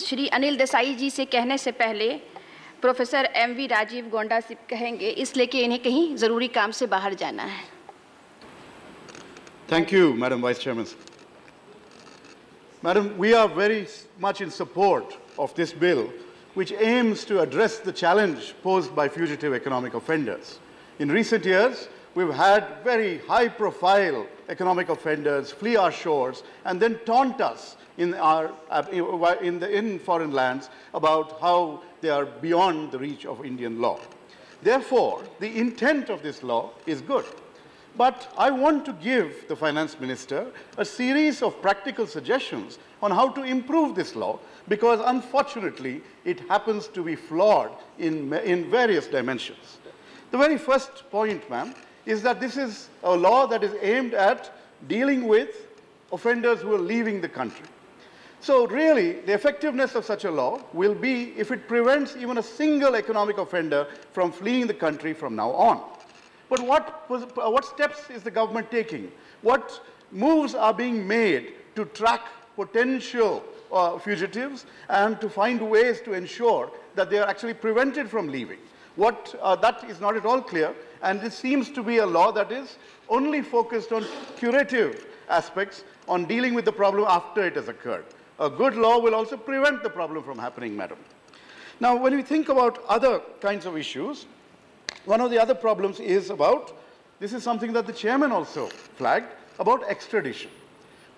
श्री अनिल देसाई जी से कहने से पहले प्रोफेसर एम.वी. राजीव गोंडा से कहेंगे, इसलिए कि इन्हें कहीं ज़रूरी काम से बाहर जाना है। Thank you, Madam Vice Chairman. Madam, we are very much in support of this bill, which aims to address the challenge posed by fugitive economic offenders. In recent years, we've had very high-profile economic offenders flee our shores and then taunt us in foreign lands about how they are beyond the reach of Indian law. Therefore, the intent of this law is good. But I want to give the Finance Minister a series of practical suggestions on how to improve this law, because unfortunately it happens to be flawed in various dimensions. The very first point, ma'am, is that this is a law that is aimed at dealing with offenders who are leaving the country. So really, the effectiveness of such a law will be if it prevents even a single economic offender from fleeing the country from now on. But what steps is the government taking? What moves are being made to track potential fugitives and to find ways to ensure that they are actually prevented from leaving? That is not at all clear, and this seems to be a law that is only focused on curative aspects, on dealing with the problem after it has occurred. A good law will also prevent the problem from happening, madam. Now, when we think about other kinds of issues, one of the other problems is about, this is something that the chairman also flagged, about extradition.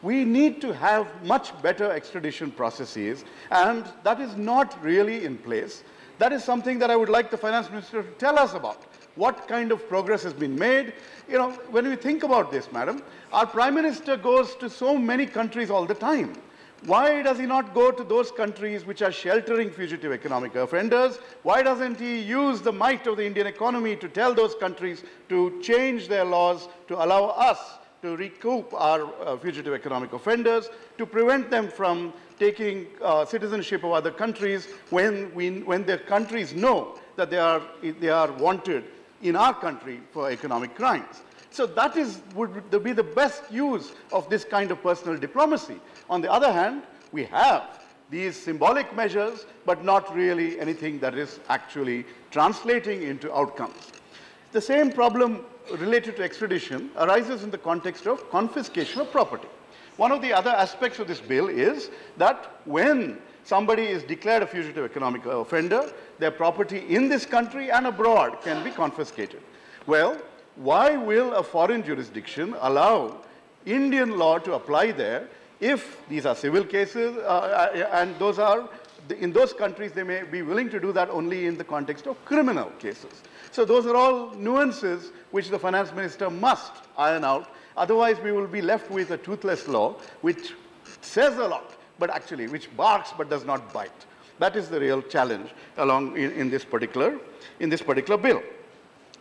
We need to have much better extradition processes, and that is not really in place. That is something that I would like the Finance Minister to tell us about. What kind of progress has been made? You know, when we think about this, madam, our Prime Minister goes to so many countries all the time. Why does he not go to those countries which are sheltering fugitive economic offenders? Why doesn't he use the might of the Indian economy to tell those countries to change their laws to allow us to recoup our fugitive economic offenders, to prevent them from taking citizenship of other countries when their countries know that they are wanted in our country for economic crimes? So that would be the best use of this kind of personal diplomacy. On the other hand, we have these symbolic measures, but not really anything that is actually translating into outcomes. The same problem related to extradition arises in the context of confiscation of property. One of the other aspects of this bill is that when somebody is declared a fugitive economic offender, their property in this country and abroad can be confiscated. Well, why will a foreign jurisdiction allow Indian law to apply there if these are civil cases and in those countries they may be willing to do that only in the context of criminal cases? So those are all nuances which the Finance Minister must iron out. Otherwise, we will be left with a toothless law which says a lot, but actually which barks but does not bite. That is the real challenge in this particular bill.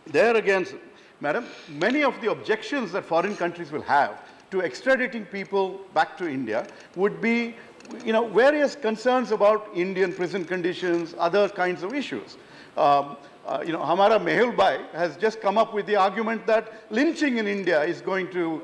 There again, madam, many of the objections that foreign countries will have to extraditing people back to India would be, various concerns about Indian prison conditions, other kinds of issues. Hamara Mehul Bhai has just come up with the argument that lynching in India is going to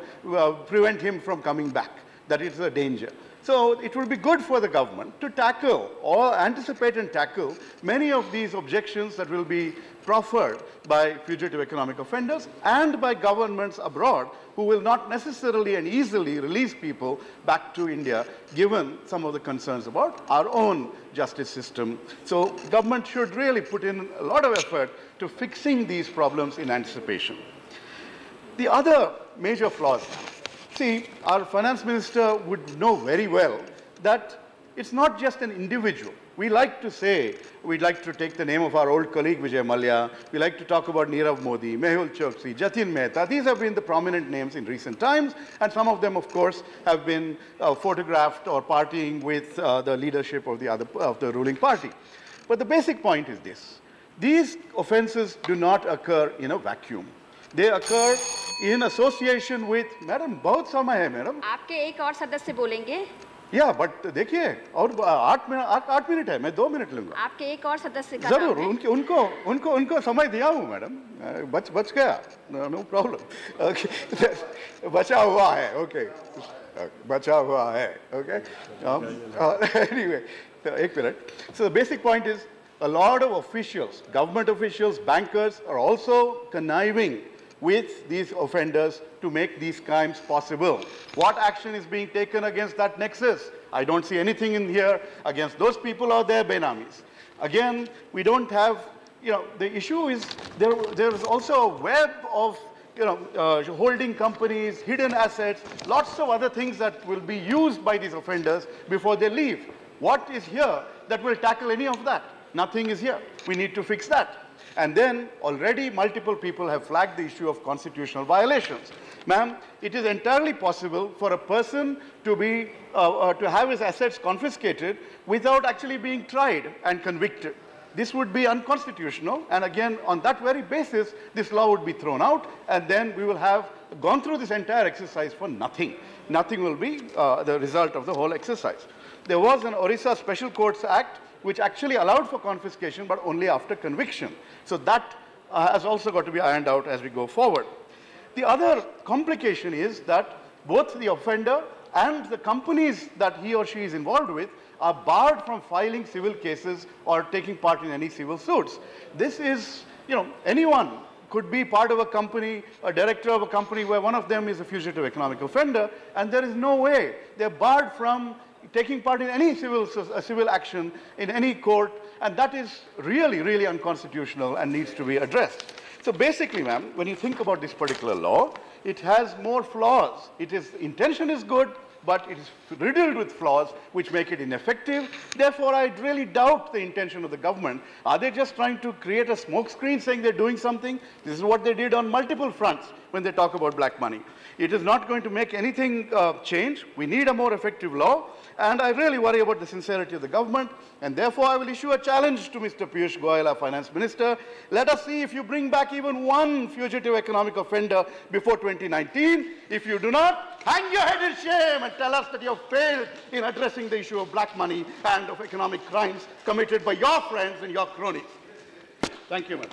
prevent him from coming back, that it's a danger. So it will be good for the government to tackle or anticipate and tackle many of these objections that will be proffered by fugitive economic offenders and by governments abroad who will not necessarily and easily release people back to India, given some of the concerns about our own justice system. So government should really put in a lot of effort to fixing these problems in anticipation. The other major flaws, see, our Finance Minister would know very well that it's not just an individual. We like to say, we'd like to take the name of our old colleague Vijay Mallya, we like to talk about Nirav Modi, Mehul Choksi, Jatin Mehta. These have been the prominent names in recent times, and some of them, of course, have been photographed or partying with the leadership of the ruling party. But the basic point is this. These offenses do not occur in a vacuum. They occur in association with, madam, बहुत समय है, madam. आपके एक और सदस्य बोलेंगे. Yeah, but देखिए, और 8 मिनट है, मैं 2 मिनट लूँगा. आपके एक और सदस्य का जरूर, उनको समय दिया हूँ, मैडम. बच गया, no problem. Okay, बचा हुआ है, okay. बचा हुआ है, okay? Anyway, एक minute. So the basic point is a lot of officials, government officials, bankers are also conniving with these offenders to make these crimes possible. What action is being taken against that nexus? I don't see anything in here against those people or their benamis. Again, we don't have, the issue is there is also a web of holding companies, hidden assets, lots of other things that will be used by these offenders before they leave. What is here that will tackle any of that? Nothing is here. We need to fix that. And then already multiple people have flagged the issue of constitutional violations. Ma'am, it is entirely possible for a person to be, to have his assets confiscated without actually being tried and convicted. This would be unconstitutional, and again, on that very basis, this law would be thrown out, and then we will have gone through this entire exercise for nothing. Nothing will be the result of the whole exercise. There was an Orissa Special Courts Act which actually allowed for confiscation, but only after conviction. So that has also got to be ironed out as we go forward. The other complication is that both the offender and the companies that he or she is involved with are barred from filing civil cases or taking part in any civil suits. This is, anyone could be part of a company, a director of a company where one of them is a fugitive economic offender, and there is no way they're barred from taking part in any civil action in any court, and that is really, really unconstitutional and needs to be addressed. So basically, ma'am, when you think about this particular law, it has more flaws. Intention is good, but it is riddled with flaws which make it ineffective. Therefore, I really doubt the intention of the government. Are they just trying to create a smokescreen saying they're doing something? This is what they did on multiple fronts when they talk about black money. It is not going to make anything change. We need a more effective law, and I really worry about the sincerity of the government, and therefore I will issue a challenge to Mr. Piyush Goyal, our finance minister. Let us see if you bring back even one fugitive economic offender before 2019. If you do not, hang your head in shame and tell us that you have failed in addressing the issue of black money and of economic crimes committed by your friends and your cronies. Thank you, madam.